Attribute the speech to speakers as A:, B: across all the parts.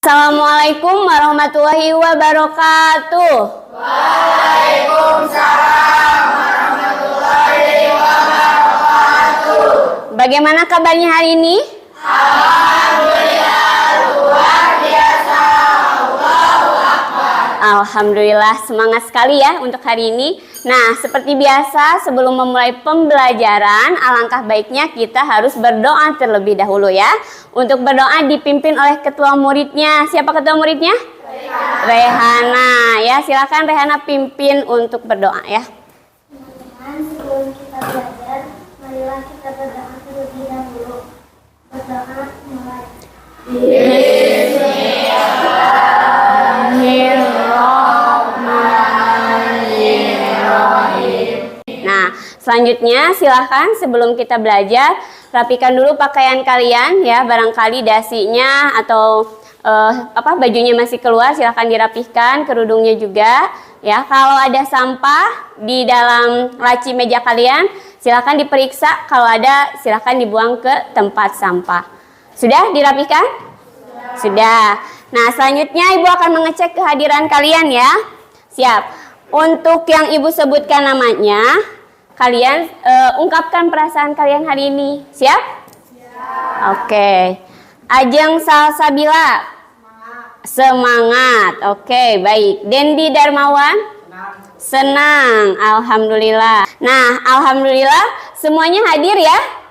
A: Assalamualaikum warahmatullahi wabarakatuh.
B: Waalaikumsalam warahmatullahi wabarakatuh.
A: Bagaimana kabarnya hari ini?
B: Alhamdulillah, luar biasa. Allahu Akbar.
A: Alhamdulillah, semangat sekali ya untuk hari ini. Nah, seperti biasa sebelum memulai pembelajaran, alangkah baiknya kita harus berdoa terlebih dahulu ya. Untuk berdoa dipimpin oleh ketua muridnya. Siapa ketua muridnya? Rehana. Ya, silakan Rehana pimpin untuk berdoa ya.
C: Teman-teman, sebelum kita belajar, marilah kita berdoa terlebih dahulu. Berdoa mulai.
A: Nah, selanjutnya silahkan sebelum kita belajar rapikan dulu pakaian kalian ya, barangkali dasinya atau bajunya masih keluar, silahkan dirapihkan, kerudungnya juga ya. Kalau ada sampah di dalam laci meja kalian, silahkan diperiksa, kalau ada silahkan dibuang ke tempat sampah. Sudah dirapihkan? Sudah. Nah, selanjutnya Ibu akan mengecek kehadiran kalian ya. Siap. Untuk yang Ibu sebutkan namanya, kalian ungkapkan perasaan kalian hari ini. Siap? Oke. Ajeng Salsabila. Semangat. Oke, baik. Dendi Darmawan. Senang. Alhamdulillah. Nah, alhamdulillah semuanya hadir ya?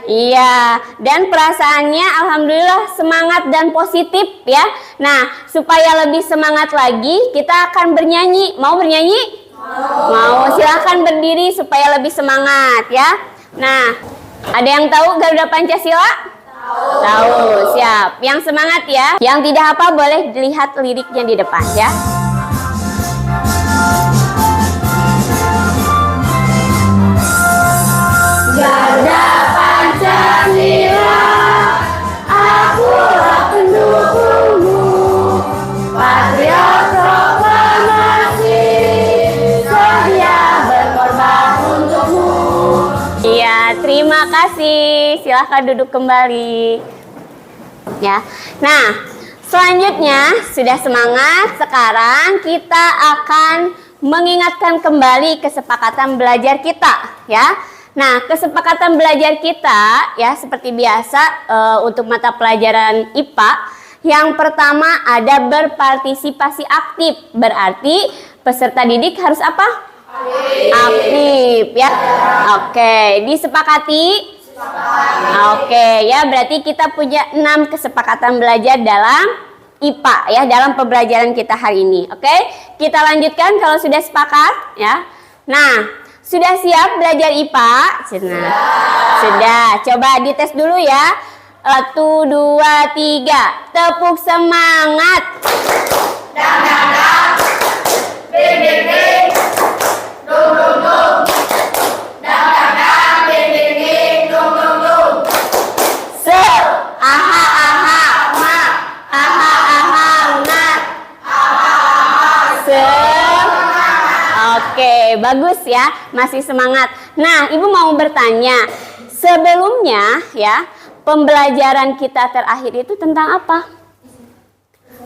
A: Iya, dan perasaannya alhamdulillah semangat dan positif ya. Nah, supaya lebih semangat lagi, kita akan bernyanyi. Mau bernyanyi? Mau. Silahkan berdiri supaya lebih semangat ya. Nah, ada yang tahu Garuda Pancasila? Tahu. Siap. Yang semangat ya. Yang tidak hafal boleh dilihat liriknya di depan ya.
B: Garuda Pancasila, akulah pendukungmu, patriot proklamasi, sedia berkorban untukmu.
A: Iya, terima kasih. Silahkan duduk kembali. Ya. Nah, selanjutnya sudah semangat. Sekarang kita akan mengingatkan kembali kesepakatan belajar kita, ya. Nah, kesepakatan belajar kita ya seperti biasa untuk mata pelajaran IPA. Yang pertama ada berpartisipasi aktif. Berarti peserta didik harus apa? Aktif ya. Oke, disepakati? Oke, ya berarti kita punya 6 kesepakatan belajar dalam IPA ya, dalam pembelajaran kita hari ini. Oke, kita lanjutkan kalau sudah sepakat ya. Nah, sudah siap belajar IPA? Sudah. Coba dites dulu ya. 1, 2, 3. Tepuk semangat.
B: Dang dang dang, ding ding ding, dung dung dung. Dang dang dang, ding ding ding, dung dung dung.
A: Se. Aha aha ma. Aha aha na. Se. Oke, bagus ya, masih semangat. Nah, Ibu mau bertanya, sebelumnya ya, pembelajaran kita terakhir itu tentang apa?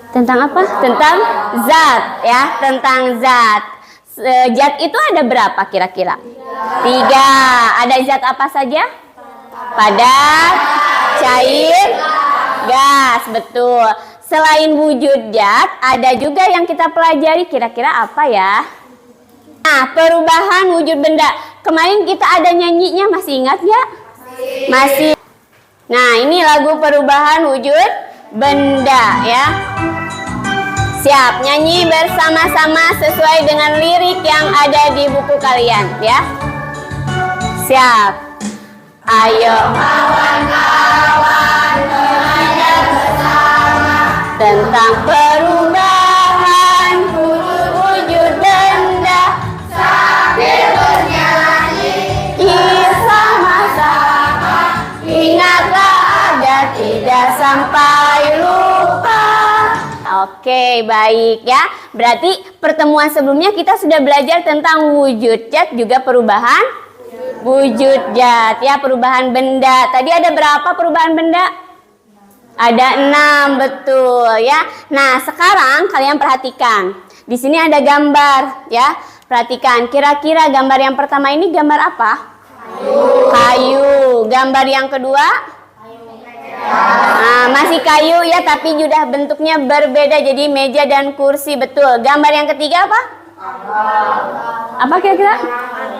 A: Tentang apa? Tentang zat ya, tentang zat. Zat itu ada berapa kira-kira? 3. Ada zat apa saja? Padat, cair, gas, betul. Selain wujud zat, ada juga yang kita pelajari, kira-kira apa ya? Nah, perubahan wujud benda. Kemarin kita ada nyanyinya, masih ingat ya? Masih. Nah, ini lagu perubahan wujud benda ya. Siap, nyanyi bersama-sama sesuai dengan lirik yang ada di buku kalian ya. Siap. Ayo
B: Kawan-kawan belajar bersama
A: tentang perubahan wujud benda.
B: sambil bernyanyi.
A: Sama-sama ingatlah agar tidak sampai lupa. Oke, baik ya. Berarti pertemuan sebelumnya kita sudah belajar tentang wujud zat juga perubahan wujud zat ya, perubahan benda. Tadi ada berapa perubahan benda? Ada 6, betul ya. Nah, sekarang kalian perhatikan. Di sini ada gambar ya. Perhatikan, kira-kira gambar yang pertama ini gambar apa? Kayu. Gambar yang kedua? Nah, masih kayu ya, tapi sudah bentuknya berbeda jadi meja dan kursi, betul. Gambar yang ketiga apa? Apa kira-kira?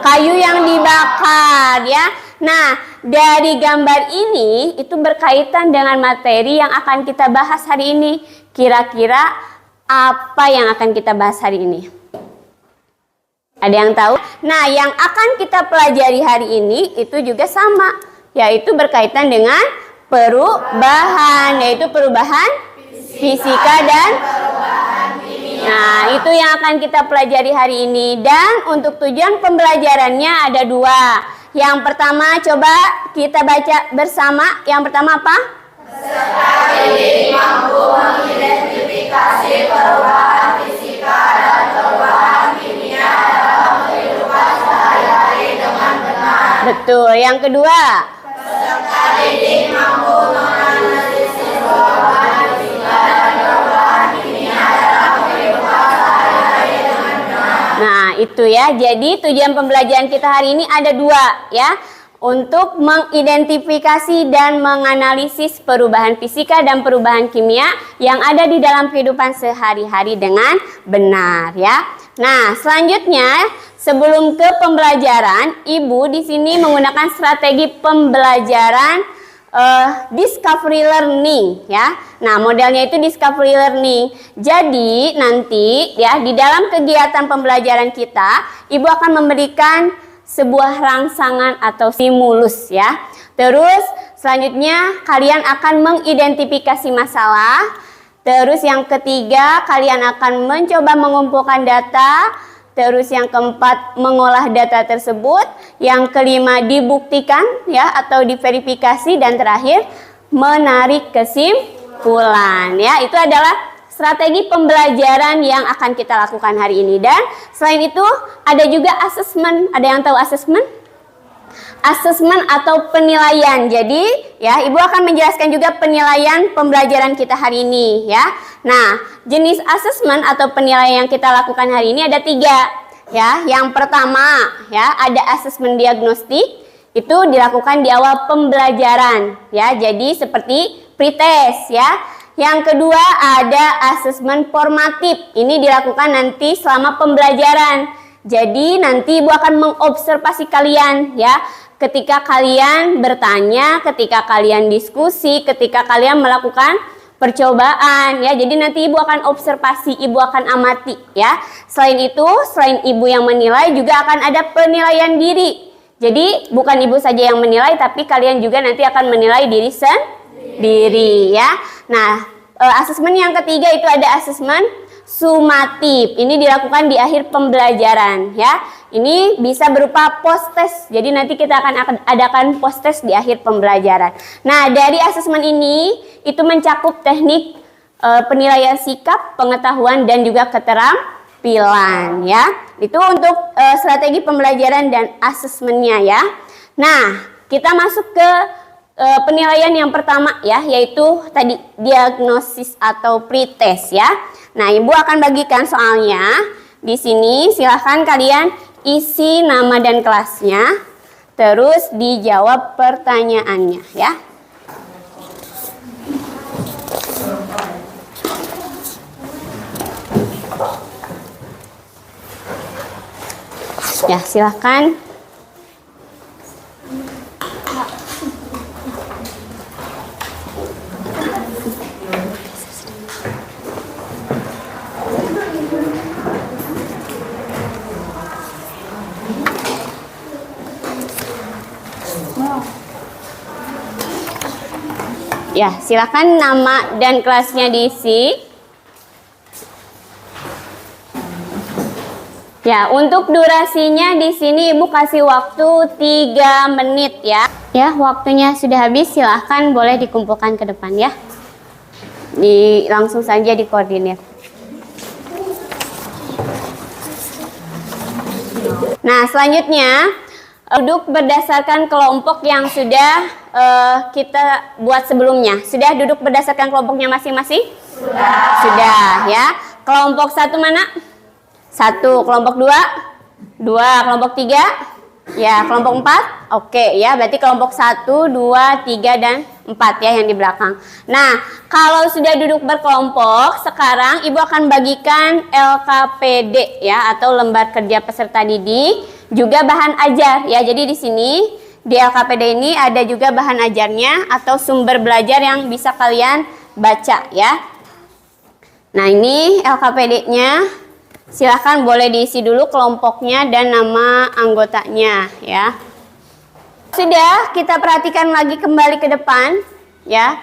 A: Kayu yang dibakar ya. Nah, dari gambar ini itu berkaitan dengan materi yang akan kita bahas hari ini. Kira-kira apa yang akan kita bahas hari ini? Ada yang tahu? Nah, yang akan kita pelajari hari ini itu juga sama, yaitu berkaitan dengan perubahan, yaitu perubahan fisika dan nah, itu yang akan kita pelajari hari ini. Dan untuk tujuan pembelajarannya ada 2. Yang pertama coba kita baca bersama. Yang pertama apa?
B: Peserta didik mampu mengidentifikasi perubahan fisika dan perubahan kimia dalam kehidupan sehari-hari dengan benar.
A: Betul. Yang kedua?
B: Peserta didik mampu menganalisis perubahan fisika dan perubahan kimia dalam kehidupan sehari-hari dengan benar.
A: Nah, itu ya. Jadi tujuan pembelajaran kita hari ini ada 2 ya. Untuk mengidentifikasi dan menganalisis perubahan fisika dan perubahan kimia yang ada di dalam kehidupan sehari-hari dengan benar ya. Nah, selanjutnya sebelum ke pembelajaran, Ibu di sini menggunakan strategi pembelajaran discovery learning ya. Nah, modelnya itu discovery learning. Jadi nanti ya di dalam kegiatan pembelajaran kita, Ibu akan memberikan sebuah rangsangan atau stimulus ya. Terus selanjutnya kalian akan mengidentifikasi masalah. Terus yang ketiga kalian akan mencoba mengumpulkan data. Terus yang keempat mengolah data tersebut. Yang kelima dibuktikan ya atau diverifikasi, dan terakhir menarik kesimpulan ya. Itu adalah strategi pembelajaran yang akan kita lakukan hari ini. Dan selain itu ada juga asesmen. Ada yang tahu asesmen? Asesmen atau penilaian. Jadi ya Ibu akan menjelaskan juga penilaian pembelajaran kita hari ini ya. Nah, jenis asesmen atau penilaian yang kita lakukan hari ini ada 3 ya. Yang pertama ya ada asesmen diagnostik. Itu dilakukan di awal pembelajaran ya. Jadi seperti pretest ya. Yang kedua ada asesmen formatif. Ini dilakukan nanti selama pembelajaran. Jadi nanti Ibu akan mengobservasi kalian ya. Ketika kalian bertanya, ketika kalian diskusi, ketika kalian melakukan percobaan ya. Jadi nanti Ibu akan observasi, Ibu akan amati ya. Selain itu, selain Ibu yang menilai juga akan ada penilaian diri. Jadi bukan Ibu saja yang menilai, tapi kalian juga nanti akan menilai diri sendiri ya. Nah, asesmen yang ketiga itu ada asesmen sumatif. Ini dilakukan di akhir pembelajaran ya. Ini bisa berupa post test. Jadi nanti kita akan adakan post test di akhir pembelajaran. Nah, dari asesmen ini itu mencakup teknik penilaian sikap, pengetahuan, dan juga keterampilan ya. Itu untuk strategi pembelajaran dan asesmennya ya. Nah, kita masuk ke penilaian yang pertama ya, yaitu tadi diagnosis atau pretest ya. Nah, Ibu akan bagikan soalnya di sini. Silahkan kalian isi nama dan kelasnya, terus dijawab pertanyaannya ya. Ya, silahkan. Ya, silakan nama dan kelasnya diisi. Ya, untuk durasinya di sini Ibu kasih waktu 3 menit ya. Ya, waktunya sudah habis, silahkan boleh dikumpulkan ke depan ya. Langsung saja dikoordinir. Nah, selanjutnya Duduk berdasarkan kelompok yang sudah kita buat sebelumnya. Sudah duduk berdasarkan kelompoknya masing-masing? Sudah ya. Kelompok 1 mana? 1. Kelompok 2? 2. Kelompok 3? Ya, kelompok 4? Oke ya, berarti kelompok 1, 2, 3, dan 4 ya yang di belakang. Nah, kalau sudah duduk berkelompok, sekarang Ibu akan bagikan LKPD ya, atau lembar kerja peserta didik, juga bahan ajar ya. Jadi di sini di LKPD ini ada juga bahan ajarnya atau sumber belajar yang bisa kalian baca ya. Nah, ini LKPD-nya. Silahkan boleh diisi dulu kelompoknya dan nama anggotanya ya. Sudah, kita perhatikan lagi kembali ke depan ya.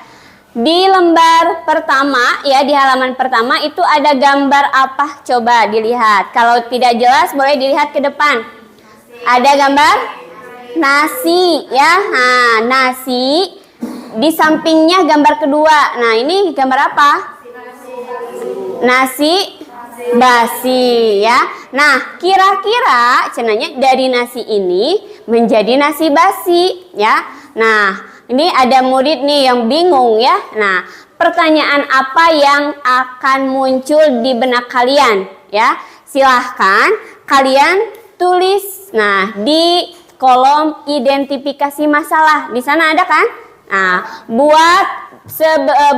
A: Di lembar pertama ya, di halaman pertama itu ada gambar apa? Coba dilihat. Kalau tidak jelas boleh dilihat ke depan. Ada gambar nasi ya. Nah, nasi. Di sampingnya gambar kedua. Nah, ini gambar apa? Nasi basi ya. Nah, kira-kira cenanya dari nasi ini menjadi nasi basi ya. Nah, ini ada murid nih yang bingung ya. Nah, pertanyaan apa yang akan muncul di benak kalian ya? Silahkan kalian tulis. Nah, di kolom identifikasi masalah. Di sana ada kan? Nah, buat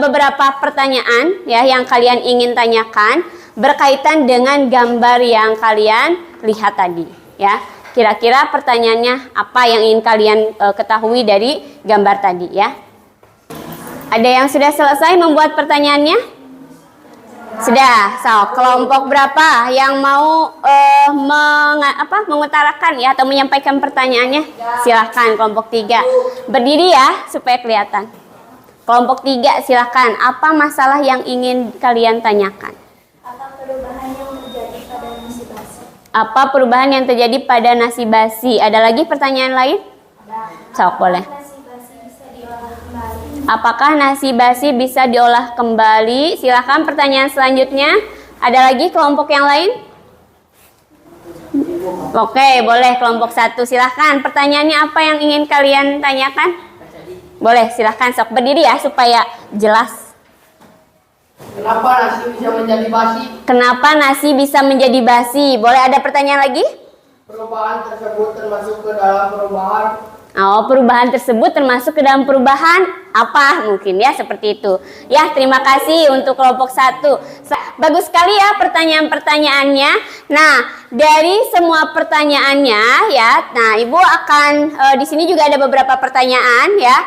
A: beberapa pertanyaan ya yang kalian ingin tanyakan berkaitan dengan gambar yang kalian lihat tadi ya. Kira-kira pertanyaannya apa yang ingin kalian ketahui dari gambar tadi ya. Ada yang sudah selesai membuat pertanyaannya? Sudah. So, kelompok berapa yang mau mengutarakan ya atau menyampaikan pertanyaannya? Silahkan kelompok 3. Berdiri ya supaya kelihatan. Kelompok 3 silahkan. Apa masalah yang ingin kalian tanyakan? Apa perubahan yang terjadi pada nasi basi? Ada lagi pertanyaan lain? Sok, boleh. Apakah nasi basi bisa diolah kembali? Silakan pertanyaan selanjutnya. Ada lagi kelompok yang lain? Oke, boleh kelompok 1. Silakan. Pertanyaannya apa yang ingin kalian tanyakan? Boleh, silakan. Sok berdiri ya supaya jelas.
B: Kenapa nasi bisa menjadi basi?
A: Kenapa nasi bisa menjadi basi? Boleh ada pertanyaan lagi?
B: Perubahan tersebut termasuk ke dalam perubahan.
A: Oh, perubahan tersebut termasuk ke dalam perubahan apa? Mungkin ya seperti itu. Ya, terima kasih untuk kelompok 1. Bagus sekali ya pertanyaan-pertanyaannya. Nah, dari semua pertanyaannya ya, nah Ibu akan di sini juga ada beberapa pertanyaan ya.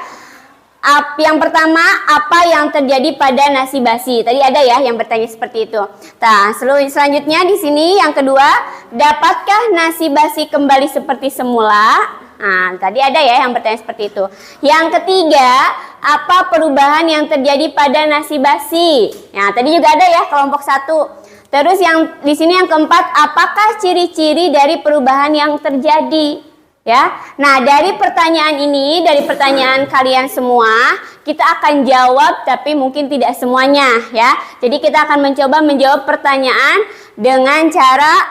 A: Yang pertama, apa yang terjadi pada nasi basi? Tadi ada ya yang bertanya seperti itu. Nah, selanjutnya di sini yang kedua, dapatkah nasi basi kembali seperti semula? Nah, tadi ada ya yang bertanya seperti itu. Yang ketiga, apa perubahan yang terjadi pada nasi basi? Nah, tadi juga ada ya kelompok 1. Terus yang di sini yang keempat, apakah ciri-ciri dari perubahan yang terjadi? Ya, nah dari pertanyaan ini, dari pertanyaan kalian semua, kita akan jawab, tapi mungkin tidak semuanya, ya. Jadi kita akan mencoba menjawab pertanyaan dengan cara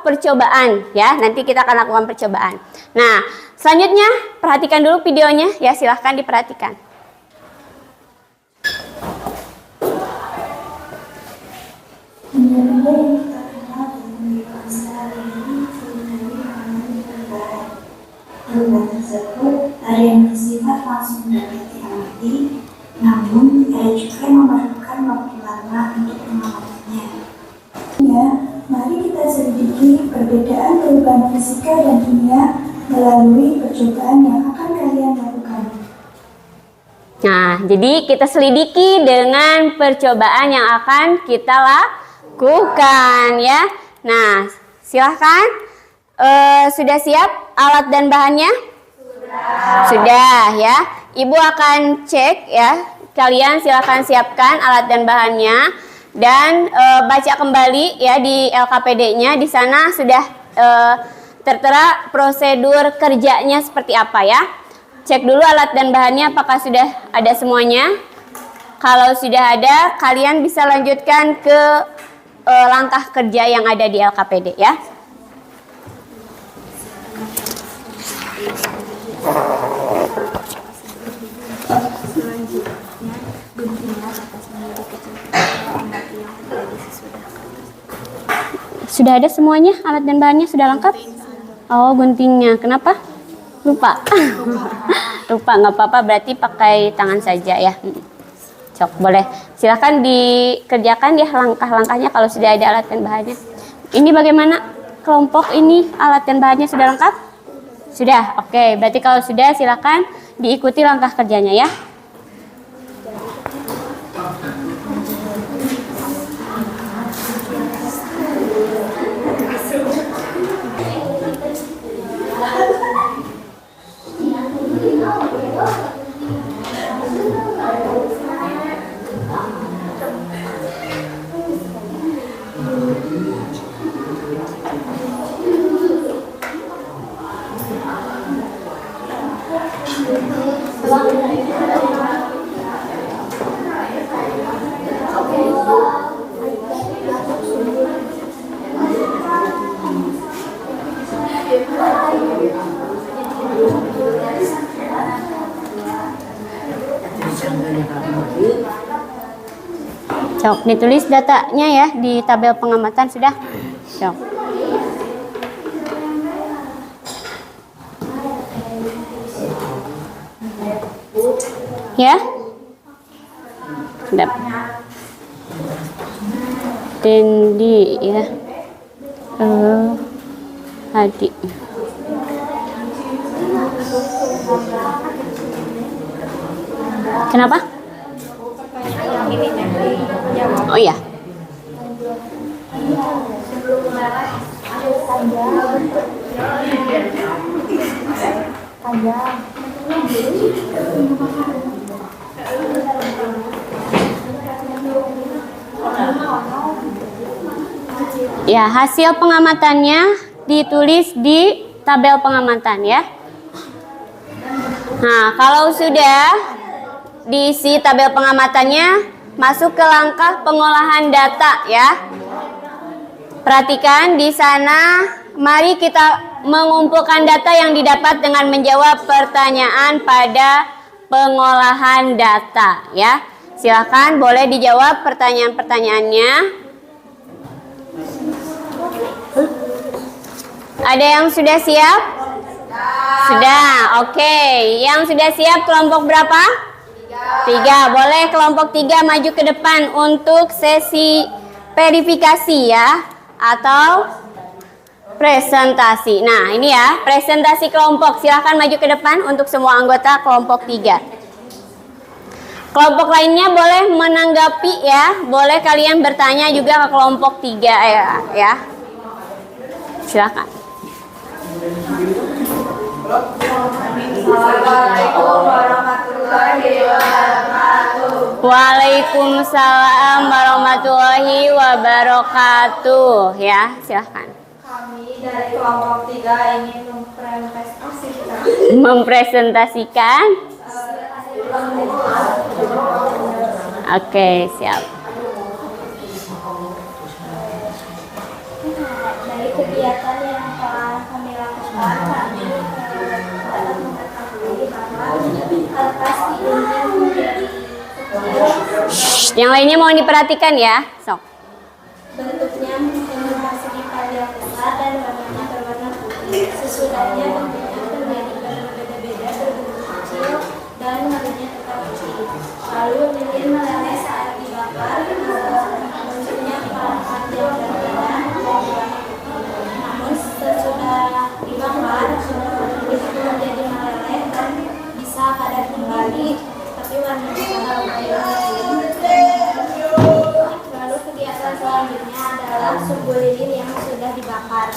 A: percobaan, ya. Nanti kita akan lakukan percobaan. Nah, selanjutnya perhatikan dulu videonya, ya. Silahkan diperhatikan.
C: Perubahan tersebut ada yang bersifat langsung dapat diamati, namun ada juga yang memerlukan waktu lama untuk pengamatannya. Ya, mari kita selidiki perbedaan perubahan fisika dan kimia melalui percobaan yang akan kalian lakukan.
A: Nah, jadi kita selidiki dengan percobaan yang akan kita lakukan, ya. Nah, silahkan. Sudah siap alat dan bahannya? Sudah ya. Ibu akan cek ya. Kalian silakan siapkan alat dan bahannya dan baca kembali ya di LKPD-nya. Di sana sudah tertera prosedur kerjanya seperti apa ya. Cek dulu alat dan bahannya apakah sudah ada semuanya. Kalau sudah ada, kalian bisa lanjutkan ke langkah kerja yang ada di LKPD ya.
C: Selanjutnya, guntinglah batas menjadi kecepatan batu yang terjadi sesudah kertas.
A: Sudah ada semuanya, alat dan bahannya sudah lengkap? Oh, guntingnya. Kenapa? Lupa. Lupa, nggak apa-apa. Berarti pakai tangan saja ya. Cok, boleh. Silahkan dikerjakan ya langkah-langkahnya kalau sudah ada alat dan bahannya. Ini bagaimana? Kelompok ini alat dan bahannya sudah lengkap? Sudah, oke. Berarti kalau sudah silahkan diikuti langkah kerjanya ya. Cok, ditulis datanya ya di tabel pengamatan sudah. Cok. Ya? Sudah. Dendi ya. Hadi. Kenapa? Oh iya. Ya, hasil pengamatannya ditulis di tabel pengamatan ya. Nah, kalau sudah diisi tabel pengamatannya, masuk ke langkah pengolahan data ya. Perhatikan di sana, mari kita mengumpulkan data yang didapat dengan menjawab pertanyaan pada pengolahan data ya. Silakan boleh dijawab pertanyaan-pertanyaannya. Ada yang sudah siap? Sudah, oke. Yang sudah siap kelompok berapa? 3. Boleh kelompok 3 maju ke depan untuk sesi verifikasi ya, atau presentasi. Nah, ini ya, presentasi kelompok. Silahkan maju ke depan untuk semua anggota kelompok 3. Kelompok lainnya boleh menanggapi ya, boleh kalian bertanya juga ke kelompok 3 ya. Silakan.
B: Assalamualaikum warahmatullahi wabarakatuh.
A: Waalaikumsalam warahmatullahi wabarakatuh ya, silahkan.
B: Kami dari kelompok 3 ingin mempresentasikan
A: Oke, siap.
C: Dari kegiatan yang telah kami lakukan, kami dapat mengetahui bahwa kertas ini menjadi kecil.
A: Yang lainnya mohon diperhatikan ya. Sok.
C: Bentuknya memasuki panjang besar dan warnanya berwarna putih. Sesudahnya bentuknya menjadi berbeda-beda, berbentuk kecil dan warnanya tetap kecil. Lalu lilin meleleh saat dibakar, bentuknya panjang dan lebar berwarna putih. Namun sesudah dibakar, itu menjadi meleleh dan bisa padat kembali, tapi warnanya tetap kecil. Lalu kegiatan selanjutnya adalah sumbu lilin yang sudah dibakar.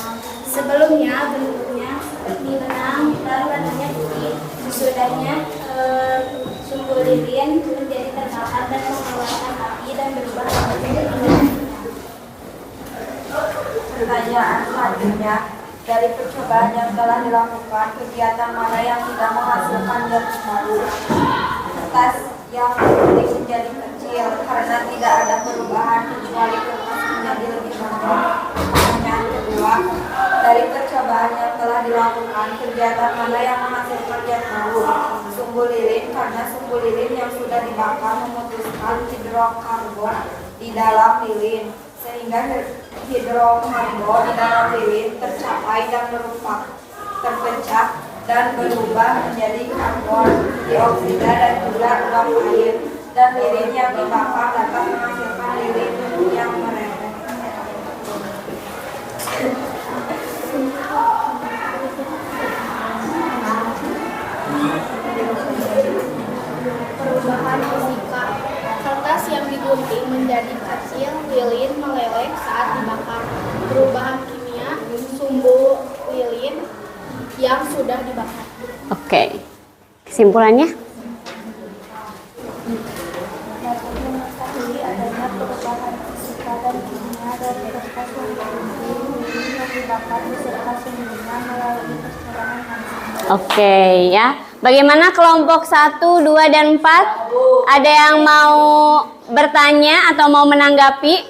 C: Sebelumnya bentuknya seperti benang dan warnanya putih. Sesudahnya sumbu lilin menjadi terbakar dan mengeluarkan api dan berubah menjadi benang.
B: Pertanyaan selanjutnya, dari percobaan yang telah dilakukan, kegiatan mana yang tidak menghasilkan garis baru? Kertas yang putih menjadi kecil karena tidak ada perubahan kecuali kertas menjadi lebih besar. Pertanyaan kedua, dari percobaan percobaan yang telah dilakukan, kegiatan mana yang menghasilkan zat baru? Sumbu lilin, karena sumbu lilin yang sudah dibakar memutuskan hidrokarbon di dalam lilin, sehingga hidrokarbon di dalam lilin tercapai dan terpecah dan berubah menjadi karbon dioksida dan juga uap air, dan lilin yang dibakar dapat menghasilkan lilin yang meleleh.
D: Perubahan fisika. Kertas yang digunting menjadi kecil, lilin meleleh saat dibakar. Perubahan kimia, sumbu lilin yang sudah dibakar.
A: Oke. Kesimpulannya?
C: Dapat mengetahui adanya perubahan fisika dan kimia dari kertas yang digunting, lilin yang dibakar beserta sumbernya melalui percobaan langsung.
A: Oke ya. Bagaimana kelompok 1, 2, dan 4? Ada yang mau bertanya atau mau menanggapi?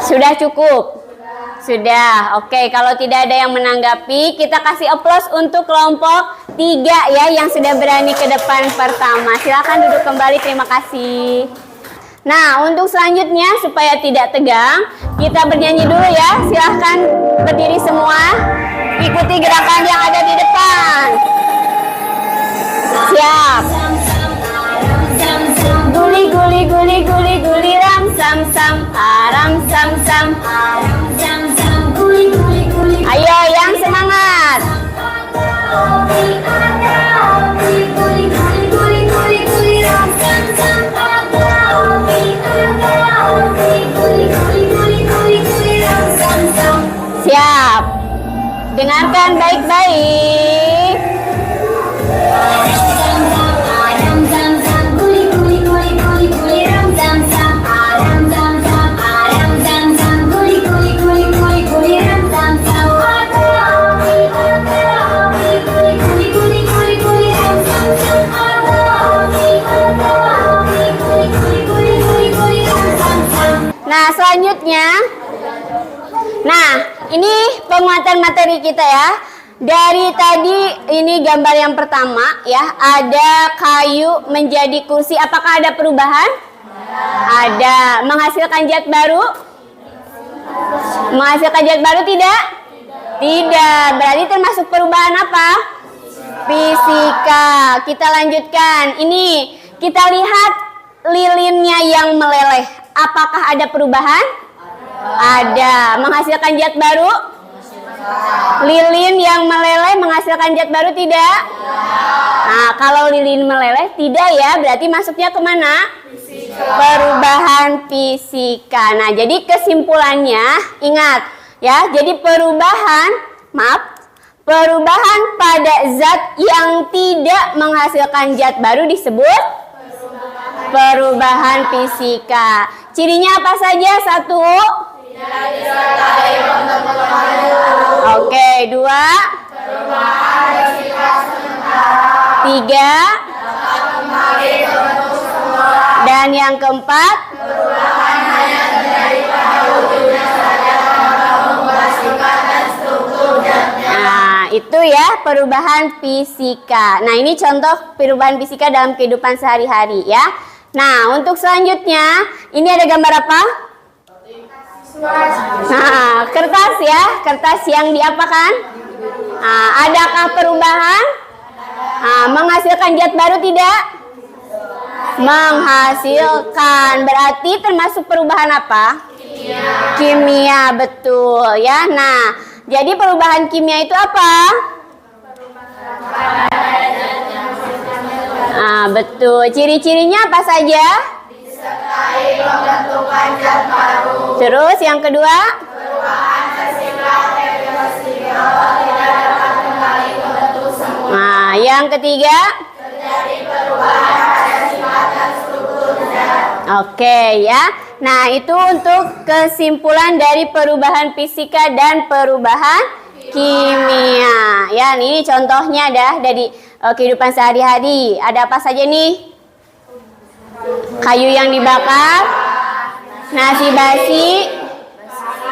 A: Sudah cukup? Sudah. Oke, kalau tidak ada yang menanggapi, kita kasih aplaus untuk kelompok 3 ya yang sudah berani ke depan pertama. Silakan duduk kembali, terima kasih. Nah, untuk selanjutnya supaya tidak tegang, kita bernyanyi dulu ya. Silahkan berdiri semua. Ikuti gerakan yang ada di depan. Siap. Guli guli guli guli guli ram sam sam aram sam sam aram sam sam guli guli guli. Ayo yang semangat. Siap. Dengarkan baik-baik. Nah, selanjutnya. Nah, ini penguatan materi kita ya. Dari tadi ini gambar yang pertama ya, ada kayu menjadi kursi. Apakah ada perubahan? Ada. Menghasilkan zat baru? Menghasilkan zat baru tidak? Tidak. Berarti termasuk perubahan apa? Fisika. Kita lanjutkan. Ini kita lihat lilinnya yang meleleh. Apakah ada perubahan? Ada. Menghasilkan zat baru? Lilin yang meleleh menghasilkan zat baru tidak? Nah, kalau lilin meleleh tidak ya, berarti masuknya kemana? Perubahan fisika. Nah, jadi kesimpulannya ingat ya, jadi perubahan pada zat yang tidak menghasilkan zat baru disebut perubahan fisika. Cirinya apa saja? 1. Oke, 2. 3. Dan yang keempat, nah, itu ya perubahan fisika. Nah, ini contoh perubahan fisika dalam kehidupan sehari-hari ya. Nah, untuk selanjutnya, ini ada gambar apa? Nah, kertas ya, kertas yang diapakan? Nah, adakah perubahan? Nah, menghasilkan zat baru tidak? Menghasilkan, berarti termasuk perubahan apa? Kimia, betul ya. Nah, jadi perubahan kimia itu apa? Nah, betul. Ciri-cirinya apa saja? Disertai pembentukan zat baru. Terus yang kedua? Perubahan bersifat reversibel, tidak dapat kembali ke bentuk semula. Nah, yang ketiga? Terjadi perubahan pada sifat dan struktur zat. Oke ya. Nah, itu untuk kesimpulan dari perubahan fisika dan perubahan kimia. Ya, ini contohnya dah dari kehidupan sehari-hari. Ada apa saja nih? Kayu yang dibakar, nasi basi,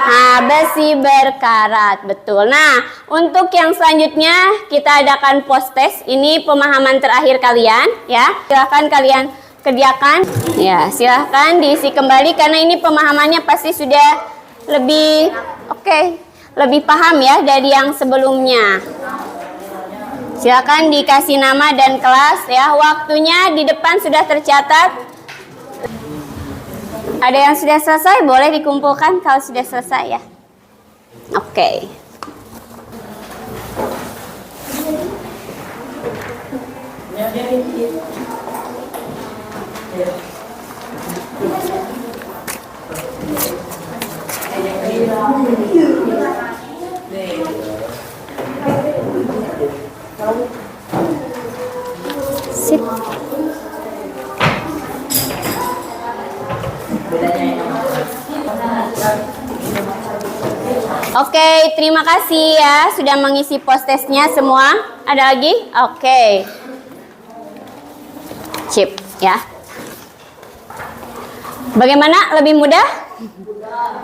A: Nah, besi berkarat, betul. Nah, untuk yang selanjutnya kita adakan post test. Ini pemahaman terakhir kalian, ya. Silahkan kalian kerjakan. Ya, silahkan diisi kembali karena ini pemahamannya pasti sudah lebih lebih paham ya dari yang sebelumnya. Silahkan dikasih nama dan kelas ya. Waktunya di depan sudah tercatat. Ada yang sudah selesai, boleh dikumpulkan kalau sudah selesai ya. Oke. Sip. Oke, terima kasih ya sudah mengisi post testnya semua. Ada lagi? Oke. Sip ya. Bagaimana? Lebih mudah?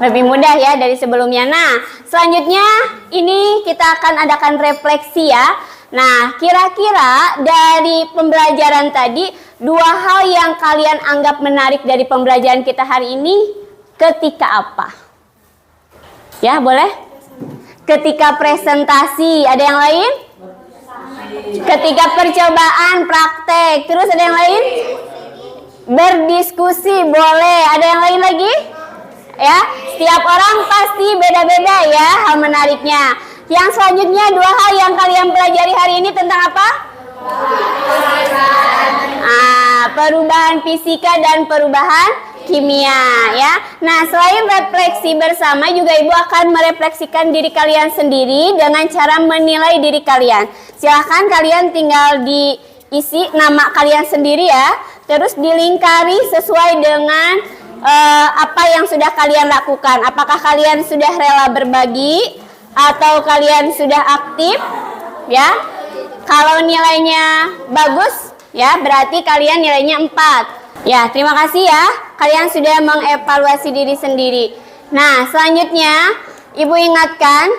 A: Lebih mudah ya dari sebelumnya. Nah, selanjutnya ini kita akan adakan refleksi ya. Nah, kira-kira dari pembelajaran tadi, dua hal yang kalian anggap menarik dari pembelajaran kita hari ini ketika apa? Ya, boleh? Ketika presentasi, ada yang lain? Ketika percobaan, praktek. Terus ada yang lain? Berdiskusi, boleh. Ada yang lain lagi? Ya, setiap orang pasti beda-beda ya hal menariknya. Yang selanjutnya dua hal yang kalian pelajari hari ini tentang apa? Perubahan fisika dan perubahan kimia ya. Nah, selain refleksi bersama juga Ibu akan merefleksikan diri kalian sendiri dengan cara menilai diri kalian. Silahkan kalian tinggal diisi nama kalian sendiri ya. Terus dilingkari sesuai dengan apa yang sudah kalian lakukan. Apakah kalian sudah rela berbagi atau kalian sudah aktif ya? Kalau nilainya bagus ya, berarti kalian nilainya 4. Ya, terima kasih ya. Kalian sudah mengevaluasi diri sendiri. Nah, selanjutnya Ibu ingatkan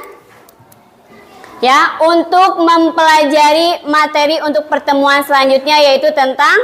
A: ya untuk mempelajari materi untuk pertemuan selanjutnya yaitu tentang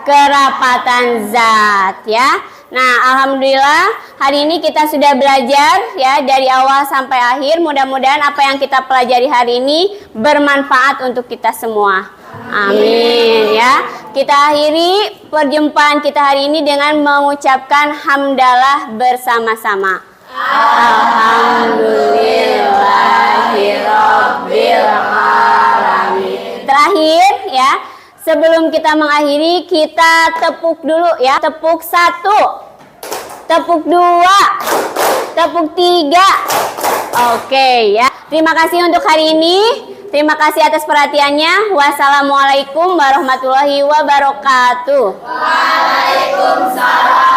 A: kerapatan zat ya. Nah, alhamdulillah hari ini kita sudah belajar ya dari awal sampai akhir. Mudah-mudahan apa yang kita pelajari hari ini bermanfaat untuk kita semua. Amin ya. Kita akhiri perjumpaan kita hari ini dengan mengucapkan hamdalah bersama-sama. Alhamdulillahirabbil alamin. Terakhir ya, sebelum kita mengakhiri, kita tepuk dulu ya. Tepuk 1, tepuk 2, tepuk 3. Oke ya. Terima kasih untuk hari ini. Terima kasih atas perhatiannya. Wassalamualaikum warahmatullahi wabarakatuh. Waalaikumsalam.